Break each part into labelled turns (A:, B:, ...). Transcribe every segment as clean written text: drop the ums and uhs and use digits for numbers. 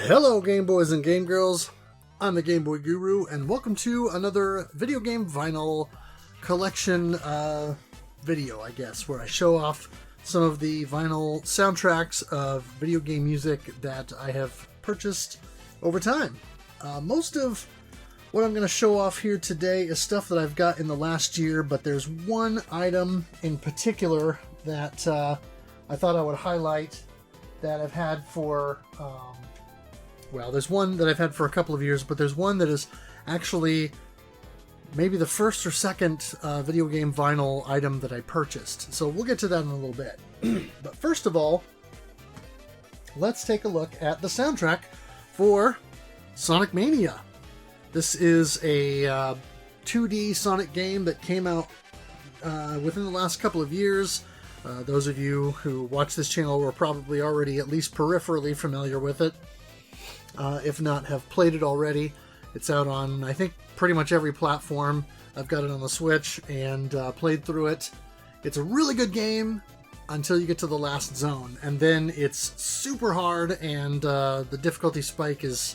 A: Hello Game Boys and Game Girls, I'm the Game Boy Guru, and welcome to another video game vinyl collection video, I guess, where I show off some of the vinyl soundtracks of video game music that I have purchased over time. Most of what I'm going to show off here today is stuff that I've got in the last year, but there's one item in particular that I thought I would highlight that I've had for... well, there's one that I've had for a couple of years, but there's one that is actually maybe the first or second video game vinyl item that I purchased. So we'll get to that in a little bit. But first of all, let's take a look at the soundtrack for Sonic Mania. This is a 2D Sonic game that came out within the last couple of years. Those of you who watch this channel were probably already at least peripherally familiar with it. If not, have played it already. It's out on, I think, pretty much every platform. I've got it on the Switch and played through it. It's a really good game until you get to the last zone, and then it's super hard, and the difficulty spike is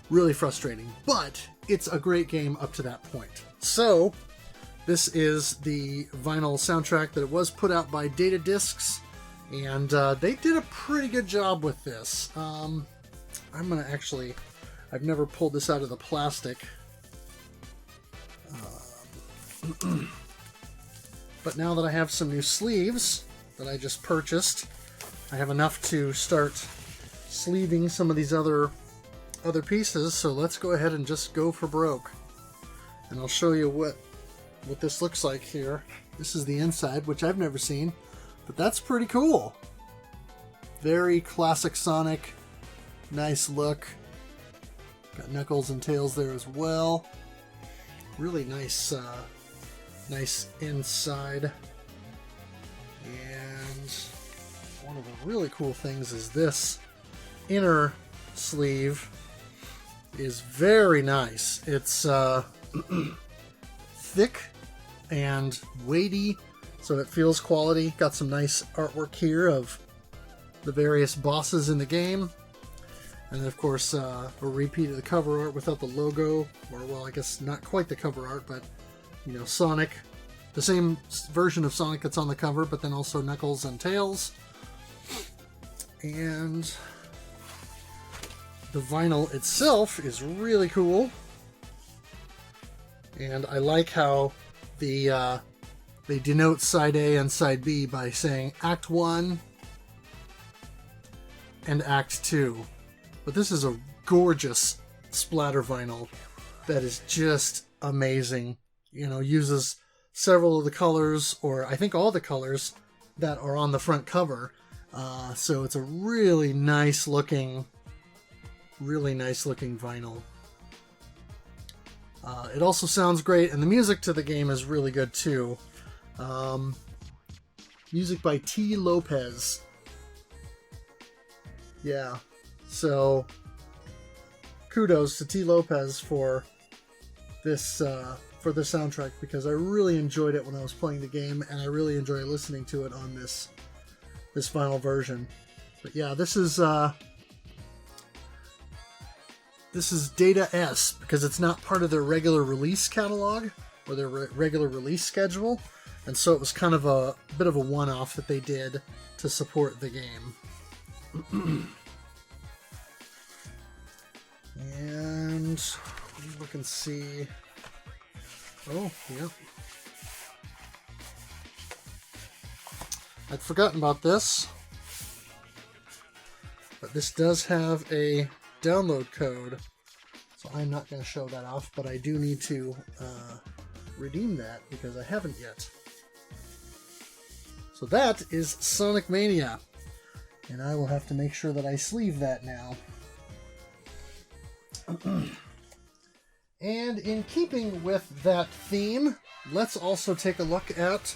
A: really frustrating. But it's a great game up to that point. So, this is the vinyl soundtrack that it was put out by Data Discs, and they did a pretty good job with this. I'm going to actually... I've never pulled this out of the plastic. But now that I have some new sleeves that I just purchased, I have enough to start sleeving some of these other pieces. So let's go ahead and just go for broke. And I'll show you what this looks like here. This is the inside, which I've never seen, but that's pretty cool. Very classic Sonic. Nice look. Got Knuckles and Tails there as well. Really nice, nice inside. And one of the really cool things is this inner sleeve is very nice. It's thick and weighty, so it feels quality. Got some nice artwork here of the various bosses in the game. And then, of course, a repeat of the cover art without the logo, or, well, I guess not quite the cover art, but, you know, Sonic. The same version of Sonic that's on the cover, but then also Knuckles and Tails. And the vinyl itself is really cool. And I like how they denote side A and side B by saying Act 1 and Act 2. But this is a gorgeous splatter vinyl that is just amazing. You know, uses several of the colors, or I think all the colors that are on the front cover. So it's a really nice looking vinyl. It also sounds great, and the music to the game is really good too. Music by T. Lopez. Yeah. So, kudos to T. Lopez for this soundtrack, because I really enjoyed it when I was playing the game, and I really enjoy listening to it on this vinyl version. But yeah, this is Data S, because it's not part of their regular release catalog or their regular release schedule, and so it was kind of a bit of a one-off that they did to support the game. And let me look and see. Oh, yeah. I'd forgotten about this. But this does have a download code. So I'm not going to show that off, but I do need to redeem that because I haven't yet. So that is Sonic Mania. And I will have to make sure that I sleeve that now. And in keeping with that theme, let's also take a look at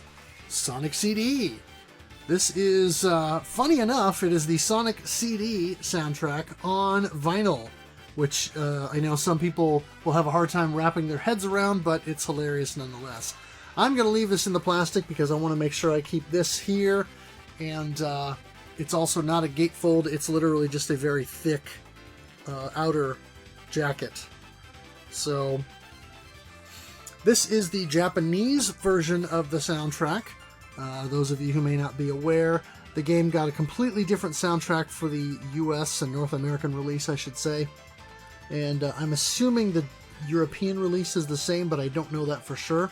A: Sonic CD. This is, funny enough, it is the Sonic CD soundtrack on vinyl, which I know some people will have a hard time wrapping their heads around, but it's hilarious nonetheless. I'm going to leave this in the plastic because I want to make sure I keep this here, and it's also not a gatefold, it's literally just a very thick outer jacket. So this is the Japanese version of the soundtrack. Those of you who may not be aware, the game got a completely different soundtrack for the US and North American release, I should say. And I'm assuming the European release is the same, but I don't know that for sure.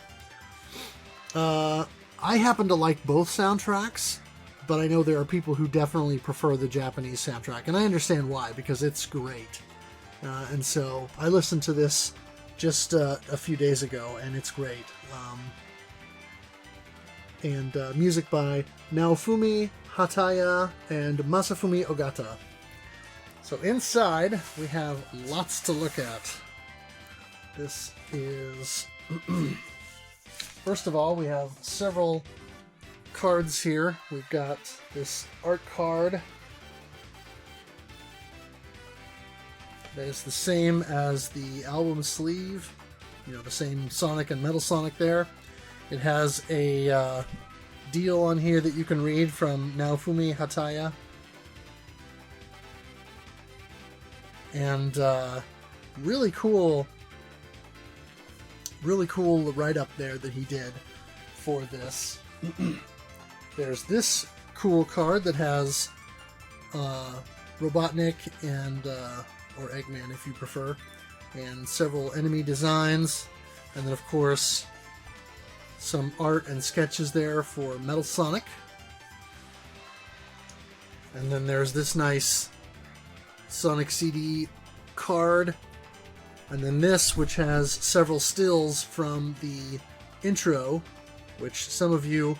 A: I happen to like both soundtracks, but I know there are people who definitely prefer the Japanese soundtrack, and I understand why, because it's great. And so I listened to this just a few days ago, and it's great. Music by Naofumi Hataya and Masafumi Ogata. So inside, we have lots to look at. This is... First of all, we have several cards here. We've got this art card that is the same as the album sleeve. You know, the same Sonic and Metal Sonic there. It has a deal on here that you can read from Naofumi Hataya. And really cool write-up there that he did for this. There's this cool card that has Robotnik and or Eggman if you prefer, and several enemy designs, and then of course some art and sketches there for Metal Sonic. And then there's this nice Sonic CD card. And then this, which has several stills from the intro, which some of you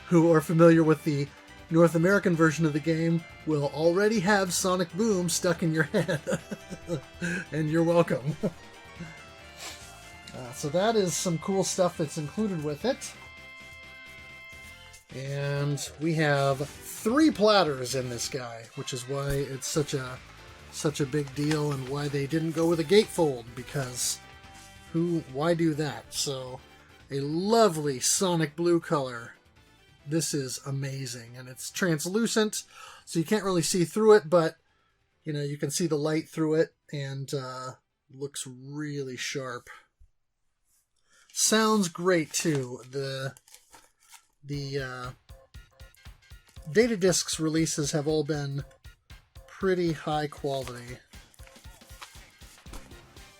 A: who are familiar with the North American version of the game will already have Sonic Boom stuck in your head. And you're welcome. So that is some cool stuff that's included with it. And we have 3 platters in this guy, which is why it's such a big deal, and why they didn't go with a gatefold, because why do that? So a lovely Sonic blue color. This is amazing, and it's translucent, so you can't really see through it, but you know, you can see the light through it, and looks really sharp. Sounds great too. The Data Discs releases have all been pretty high quality.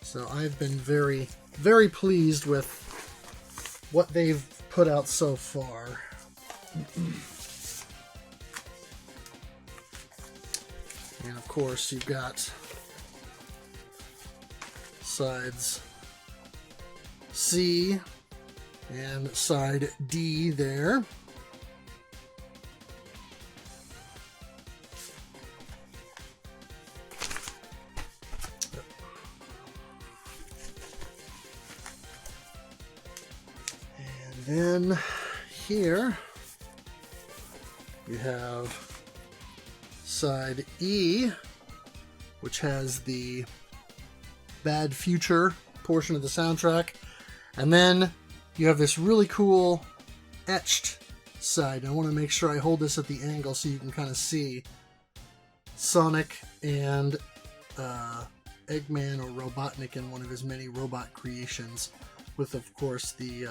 A: So I've been very, very pleased with what they've put out so far. And of course you've got sides C and side D there. Then here you have side E, which has the Bad Future portion of the soundtrack, and then you have this really cool etched side. I want to make sure I hold this at the angle so you can kind of see Sonic and Eggman or Robotnik in one of his many robot creations, with of course the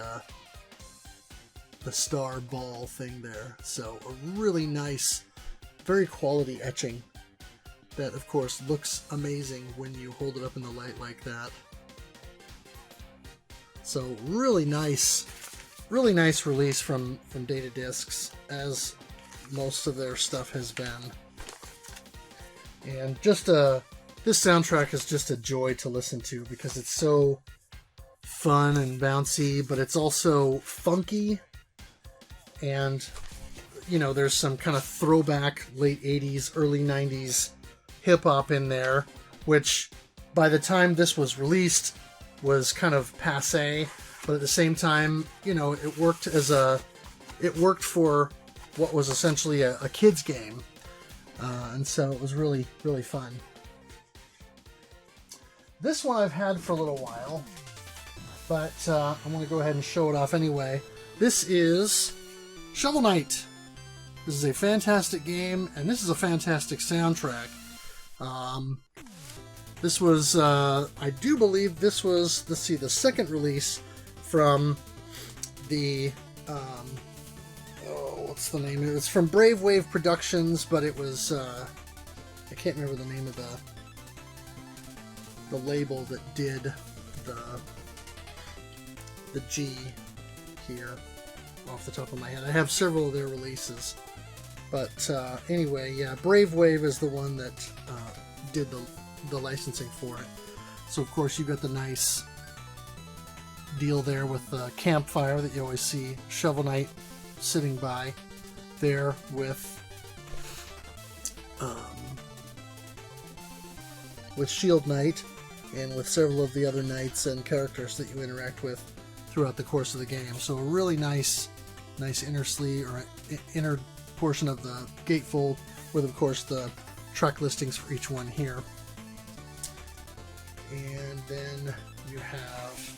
A: star ball thing there. So a really nice, very quality etching that of course looks amazing when you hold it up in the light like that. So really nice release from Data Discs, as most of their stuff has been. And just this soundtrack is just a joy to listen to, because it's so fun and bouncy, but it's also funky. And, you know, there's some kind of throwback late 80s, early 90s hip-hop in there, which by the time this was released was kind of passé, but at the same time, you know, it worked for what was essentially a kid's game. And so it was really, really fun. This one I've had for a little while, but I'm going to go ahead and show it off anyway. This is Shovel Knight. This is a fantastic game, and this is a fantastic soundtrack. This was, I do believe this was, let's see, the second release from the, what's the name? It was from Brave Wave Productions, but it was, I can't remember the name of the label that did the G here off the top of my head. I have several of their releases, but anyway, yeah, Brave Wave is the one that did the licensing for it. So of course you got the nice deal there with the campfire that you always see Shovel Knight sitting by there with Shield Knight and with several of the other knights and characters that you interact with throughout the course of the game. So a really nice inner sleeve or inner portion of the gatefold with, of course, the track listings for each one here. And then you have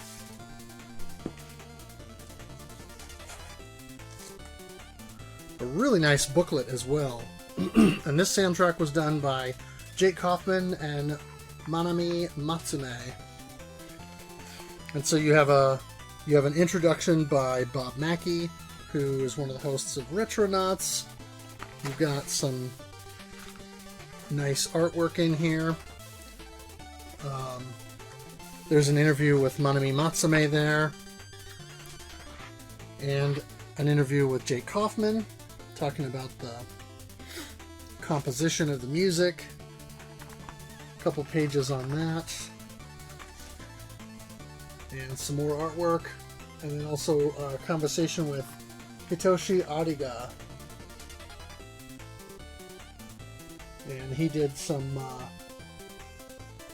A: a really nice booklet as well. And this soundtrack was done by Jake Kaufman and Manami Matsume. And so you have an introduction by Bob Mackey, who is one of the hosts of Retronauts. You've got some nice artwork in here. There's an interview with Manami Matsume there, and an interview with Jake Kaufman talking about the composition of the music. A couple pages on that, and some more artwork, and then also a conversation with Hitoshi Adiga, and he did some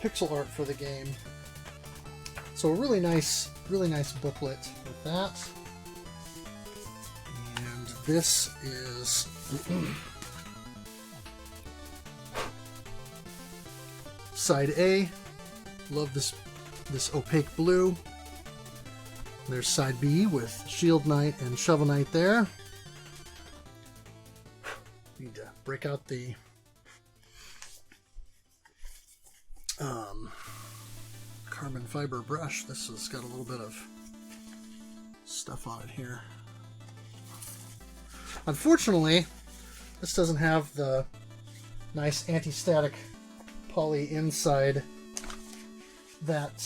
A: pixel art for the game. So a really nice booklet with that. And this is side A. Love this opaque blue. There's side B with Shield Knight and Shovel Knight there. Need to break out the carbon fiber brush. This has got a little bit of stuff on it here. Unfortunately, this doesn't have the nice anti-static poly inside that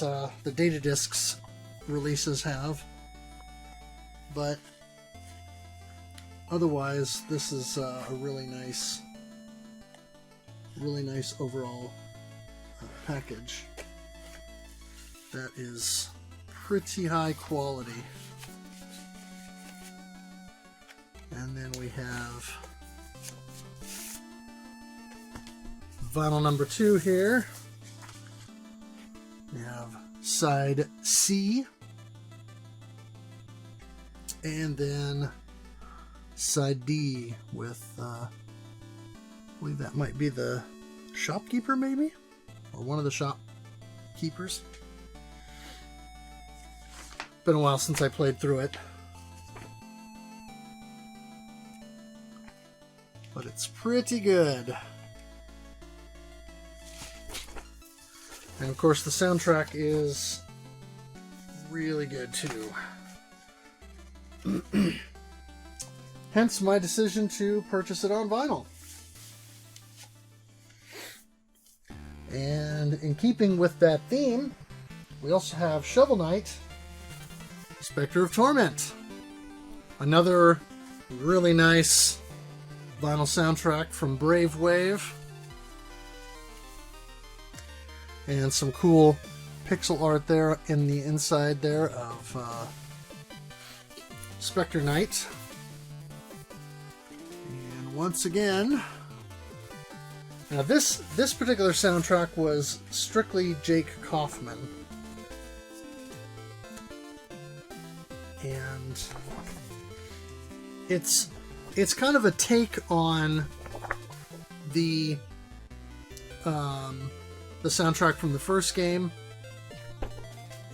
A: the data discs releases have, but otherwise this is a really nice overall package that is pretty high quality. And then we have vinyl number 2 here. We have side C, and then side D with I believe that might be the shopkeeper, maybe, or one of the shopkeepers. Been a while since I played through it, but it's pretty good. And of course the soundtrack is really good too. Hence my decision to purchase it on vinyl. And in keeping with that theme, we also have Shovel Knight, Spectre of Torment. Another really nice vinyl soundtrack from Brave Wave. And some cool pixel art there in the inside there of Spectre Knight. And once again, now this particular soundtrack was strictly Jake Kaufman. And it's kind of a take on the soundtrack from the first game,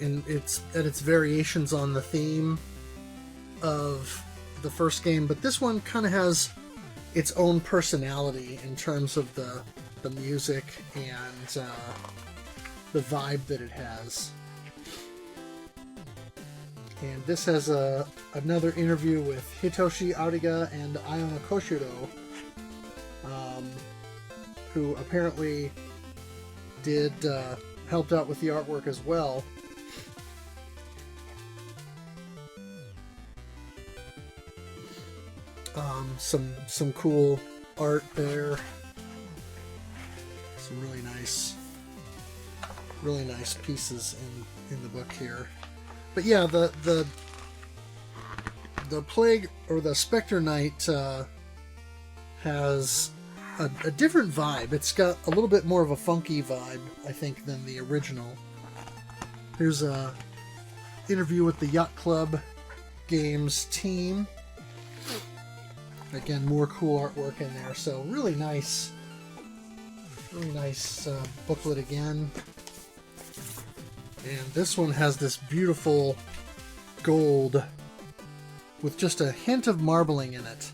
A: and its variations on the theme of the first game, but this one kind of has its own personality in terms of the music and the vibe that it has. And this has another interview with Hitoshi Ariga and Ayano Koshiro, who apparently helped out with the artwork as well. Some cool art there. Some really nice pieces in the book here. But yeah, the Plague or the Spectre Knight has a different vibe. It's got a little bit more of a funky vibe, I think, than the original. Here's a interview with the Yacht Club Games team. Again, more cool artwork in there. So really nice booklet again. And this one has this beautiful gold with just a hint of marbling in it.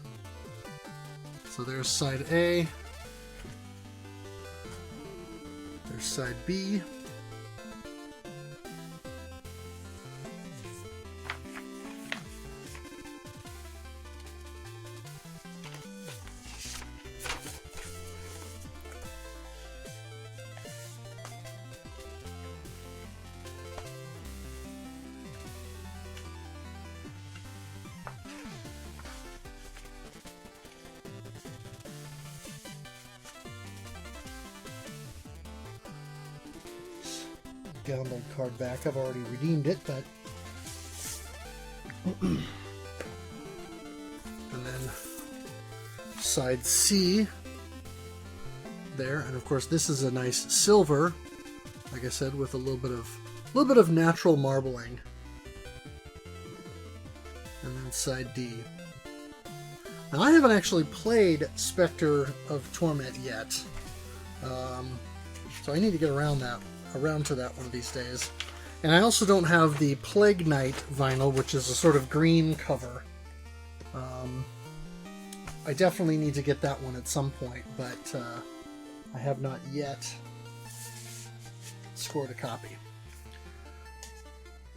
A: So there's side A. There's side B. Download card back. I've already redeemed it, but and then side C there, and of course this is a nice silver, like I said, with a little bit of natural marbling. And then side D. Now I haven't actually played Spectre of Torment yet, so I need to get around to that one of these days. And I also don't have the Plague Knight vinyl, which is a sort of green cover. I definitely need to get that one at some point, but I have not yet scored a copy.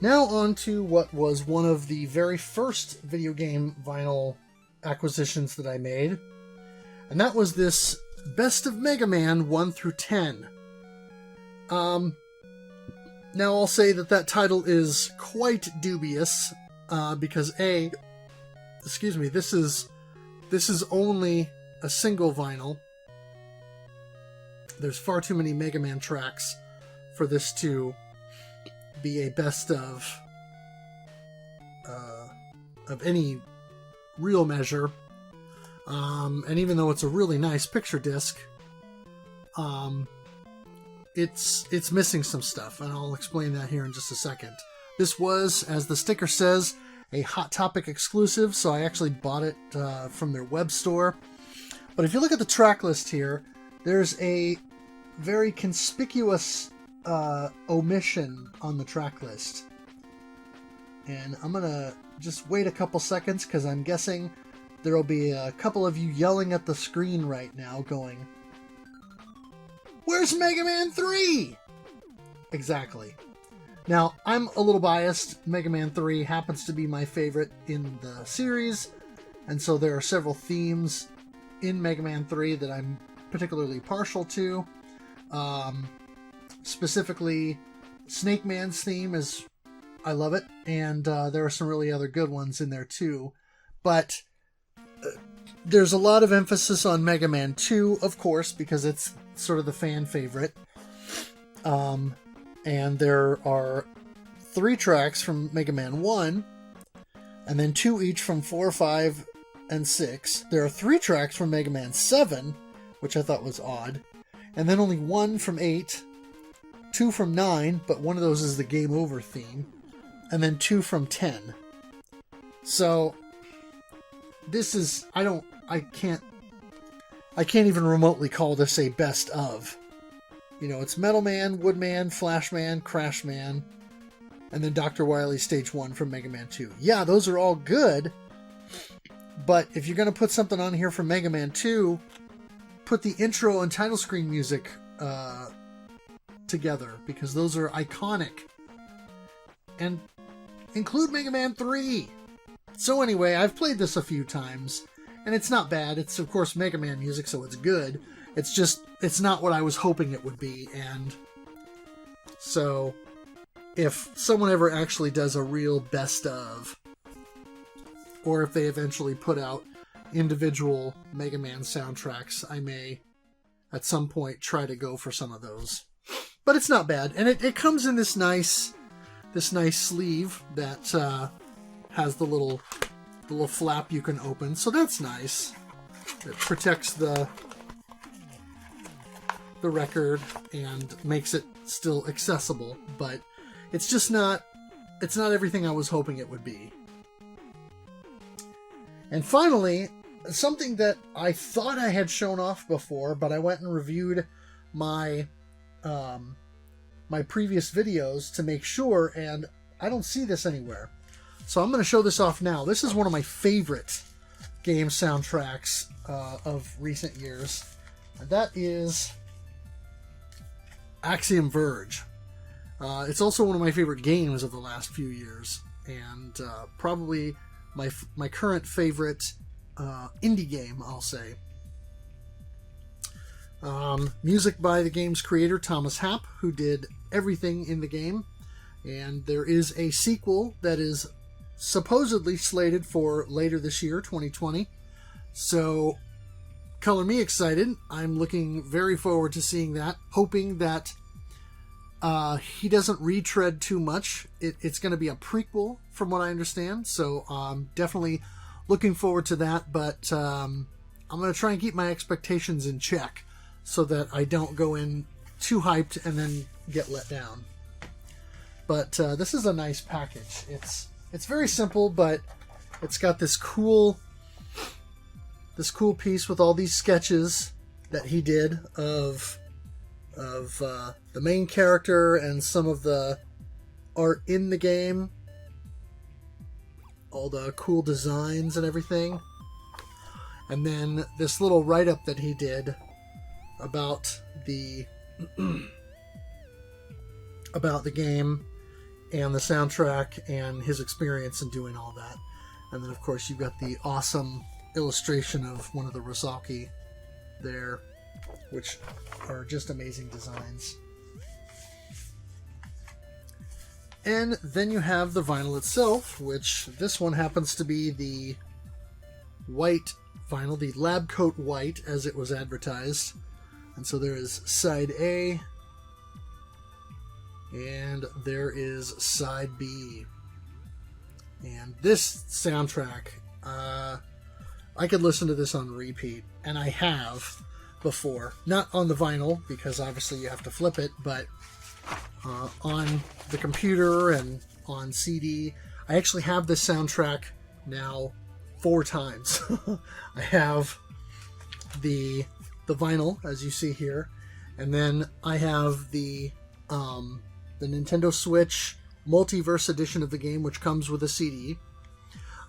A: Now on to what was one of the very first video game vinyl acquisitions that I made, and that was this Best of Mega Man 1 through 10. Now I'll say that title is quite dubious, because this is only a single vinyl. There's far too many Mega Man tracks for this to be a best of any real measure. And even though it's a really nice picture disc, it's missing some stuff, and I'll explain that here in just a second. This was, as the sticker says, a Hot Topic exclusive, so I actually bought it from their web store. But if you look at the track list here, there's a very conspicuous omission on the track list. And I'm going to just wait a couple seconds, because I'm guessing there will be a couple of you yelling at the screen right now going, "Where's Mega Man 3? Exactly. Now, I'm a little biased. Mega Man 3 happens to be my favorite in the series, and so there are several themes in Mega Man 3 that I'm particularly partial to. Specifically, Snake Man's theme I love it, and there are some really other good ones in there too. But there's a lot of emphasis on Mega Man 2, of course, because it's sort of the fan favorite. And there are 3 tracks from Mega Man 1, and then 2 each from 4, 5, and 6. There are 3 tracks from Mega Man 7, which I thought was odd, and then only 1 from 8, 2 from 9, but one of those is the Game Over theme, and then 2 from 10. So this is, I can't even remotely call this a best of. You know, it's Metal Man, Woodman, Flash Man, Crash Man, and then Dr. Wily Stage 1 from Mega Man 2. Yeah, those are all good, but if you're going to put something on here from Mega Man 2, put the intro and title screen music together, because those are iconic. And include Mega Man 3! So anyway, I've played this a few times, and it's not bad. It's, of course, Mega Man music, so it's good. It's just, it's not what I was hoping it would be, and so if someone ever actually does a real best of, or if they eventually put out individual Mega Man soundtracks, I may at some point try to go for some of those. But it's not bad, and it comes in this nice sleeve that has the little flap you can open, so that's nice. It protects the record and makes it still accessible, but it's just not everything I was hoping it would be. And finally, something that I thought I had shown off before, but I went and reviewed my my previous videos to make sure, and I don't see this anywhere. So I'm going to show this off now. This is one of my favorite game soundtracks of recent years, and that is Axiom Verge. It's also one of my favorite games of the last few years, and probably my current favorite indie game, I'll say. Music by the game's creator, Thomas Happ, who did everything in the game, and there is a sequel that is supposedly slated for later this year, 2020. So, color me excited. I'm looking very forward to seeing that, hoping that he doesn't retread too much. It's going to be a prequel, from what I understand, so definitely looking forward to that, but I'm going to try and keep my expectations in check so that I don't go in too hyped and then get let down. But this is a nice package. It's very simple, but it's got this cool piece with all these sketches that he did of the main character and some of the art in the game, all the cool designs and everything, and then this little write-up that he did about the about the game and the soundtrack and his experience in doing all that. And then of course you've got the awesome illustration of one of the Rosaki there, which are just amazing designs. And then you have the vinyl itself, which this one happens to be the white vinyl, the lab coat white as it was advertised. And so there is side A, and there is side B. And this soundtrack, I could listen to this on repeat, and I have before. Not on the vinyl, because obviously you have to flip it, but on the computer and on CD. I actually have this soundtrack now 4 times. I have the vinyl, as you see here, and then I have the Nintendo Switch Multiverse edition of the game, which comes with a CD.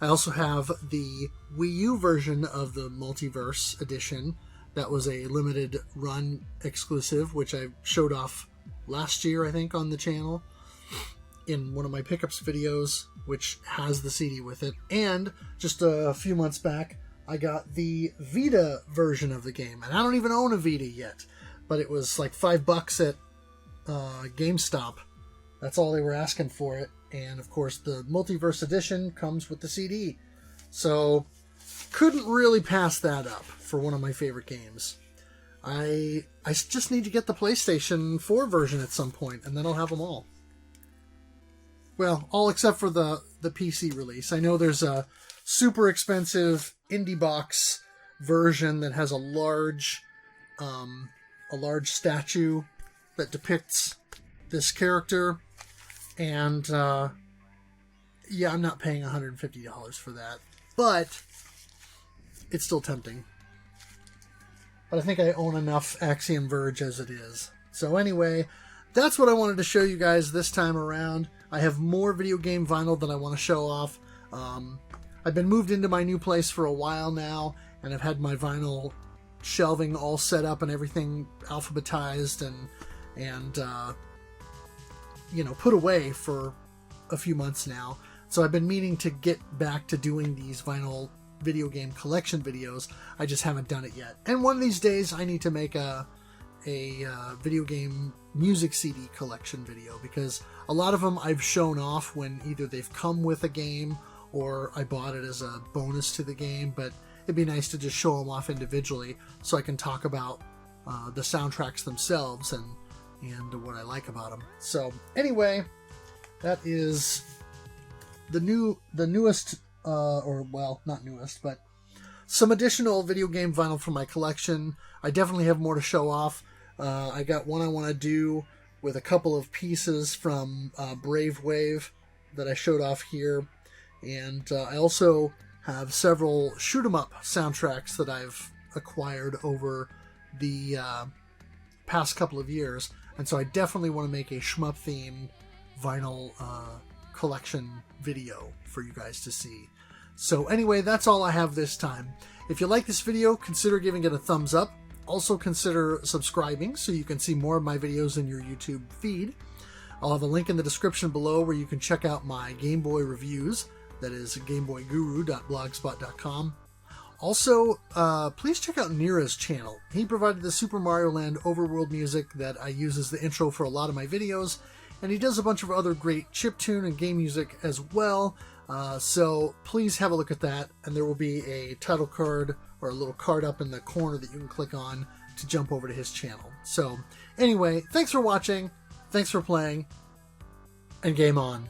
A: I also have the Wii U version of the Multiverse edition. That was a limited run exclusive, which I showed off last year, I think, on the channel in one of my pickups videos, which has the CD with it. And just a few months back, I got the Vita version of the game, and I don't even own a Vita yet, but it was like $5 at GameStop. That's all they were asking for it. And of course the Multiverse edition comes with the CD, so couldn't really pass that up for one of my favorite games. I just need to get the PlayStation 4 version at some point, and then I'll have them all. Well, all except for the PC release. I know there's a super expensive indie box version that has a large statue that depicts this character, and yeah, I'm not paying $150 for that, but it's still tempting. But I think I own enough Axiom Verge as it is. So anyway, that's what I wanted to show you guys this time around. I have more video game vinyl that I want to show off. I've been moved into my new place for a while now, and I've had my vinyl shelving all set up and everything alphabetized and put away for a few months now. So I've been meaning to get back to doing these vinyl video game collection videos. I just haven't done it yet. And one of these days I need to make a video game music CD collection video, because a lot of them I've shown off when either they've come with a game or I bought it as a bonus to the game, but it'd be nice to just show them off individually so I can talk about the soundtracks themselves and what I like about them. So anyway, that is the newest, or well, not newest, but some additional video game vinyl from my collection. I definitely have more to show off. I got one I want to do with a couple of pieces from Brave Wave that I showed off here. And I also have several shoot 'em up soundtracks that I've acquired over the past couple of years. And so I definitely want to make a shmup themed vinyl collection video for you guys to see. So anyway, that's all I have this time. If you like this video, consider giving it a thumbs up. Also consider subscribing so you can see more of my videos in your YouTube feed. I'll have a link in the description below where you can check out my Game Boy reviews. That is gameboyguru.blogspot.com. Also, please check out Nira's channel. He provided the Super Mario Land overworld music that I use as the intro for a lot of my videos, and he does a bunch of other great chiptune and game music as well. So please have a look at that, and there will be a title card or a little card up in the corner that you can click on to jump over to his channel. So anyway, thanks for watching, thanks for playing, and game on.